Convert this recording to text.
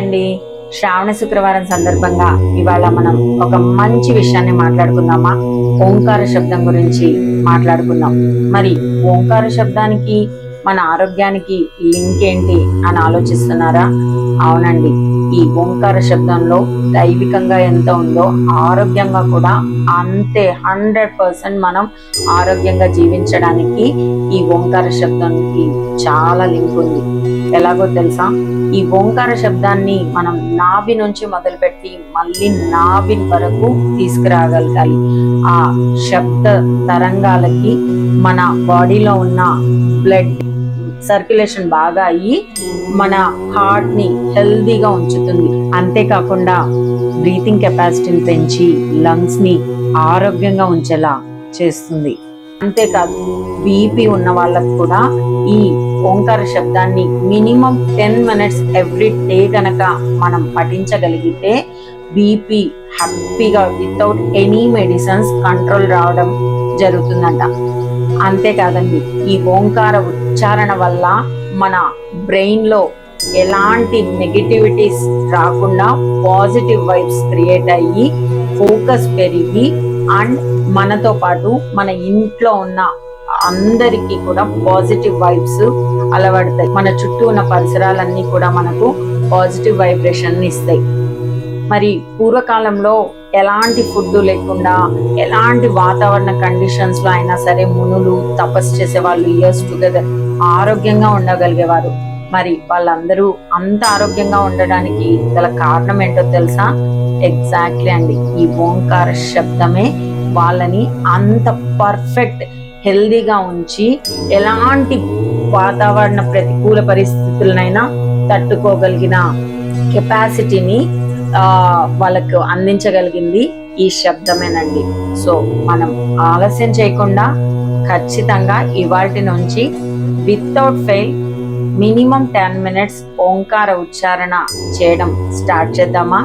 అండి. శ్రావణ శుక్రవారం సందర్భంగా ఇవాళ మనం ఒక మంచి విషయాన్ని మాట్లాడుకుందామా? ఓంకార శబ్దం గురించి మాట్లాడుకుందాం. మరి ఓంకార శబ్దానికి మన ఆరోగ్యానికి లింక్ ఏంటి అని ఆలోచిస్తున్నారా? అవునండి, ఈ ఓంకార శబ్దంలో దైవికంగా ఎంత ఉందో ఆరోగ్యంగా కూడా అంతే 100% మనం ఆరోగ్యంగా జీవించడానికి ఈ ఓంకార శబ్దానికి చాలా లింక్ ఉంది. ఎలాగో తెలుసా? ఈ ఓంకార శబ్దాన్ని మనం నాభి నుంచి మొదలుపెట్టి మళ్ళీ నాభి వరకు తీసుకురాగలగాలి. ఆ శబ్ద తరంగాలకి మన బాడీలో ఉన్న బ్లడ్ సర్క్యులేషన్ బాగా అయ్యి మన హార్ట్ ని హెల్దీగా ఉంచుతుంది. అంతేకాకుండా బ్రీతింగ్ కెపాసిటీని పెంచి లంగ్స్ ని ఆరోగ్యంగా ఉంచేలా చేస్తుంది. అంతేకాదు, బీపీ ఉన్న వాళ్ళకు కూడా ఈ ఓంకార శబ్దాన్ని మినిమం 10 minutes ఎవ్రీ డే కనుక మనం పఠించగలిగితే బీపీ హ్యాపీగా వితౌట్ ఎనీ మెడిసిన్స్ కంట్రోల్ రావడం జరుగుతుందంట. అంతేకాదండి, ఈ ఓంకార ఉచ్చారణ వల్ల మన బ్రెయిన్ లో ఎలాంటి నెగటివిటీస్ రాకుండా పాజిటివ్ వైబ్స్ క్రియేట్ అయ్యి ఫోకస్ పెరిగి అండ్ మనతో పాటు మన ఇంట్లో ఉన్న అందరికీ కూడా పాజిటివ్ వైబ్స్ అలవడతాయి. మన చుట్టూ ఉన్న పరిసరాలన్నీ కూడా మనకు పాజిటివ్ వైబ్రేషన్ ఇస్తాయి. మరి పూర్వకాలంలో ఎలాంటి ఫుడ్ లేకుండా ఎలాంటి వాతావరణ కండిషన్స్ లో అయినా సరే మునులు తపస్సు చేసే వాళ్ళు ఇయర్స్ టుగెదర్ ఆరోగ్యంగా ఉండగలిగేవారు. మరి వాళ్ళందరూ అంత ఆరోగ్యంగా ఉండడానికి గల కారణం ఏంటో తెలుసా? ఎగ్జాక్ట్లీ అండి, ఈ ఓంకార శబ్దమే వాళ్ళని అంత పర్ఫెక్ట్ హెల్దీగా ఉంచి ఎలాంటి వాతావరణ ప్రతికూల పరిస్థితులనైనా తట్టుకోగలిగిన కెపాసిటీని వాళ్ళకు అందించగలిగింది ఈ శబ్దమేనండి. సో మనం ఆలస్యం చేయకుండా ఖచ్చితంగా ఇవాల్టి నుంచి వితౌట్ ఫెయిల్ మినిమం 10 minutes ఓంకార ఉచ్చారణ చేయడం స్టార్ట్ చేద్దామా?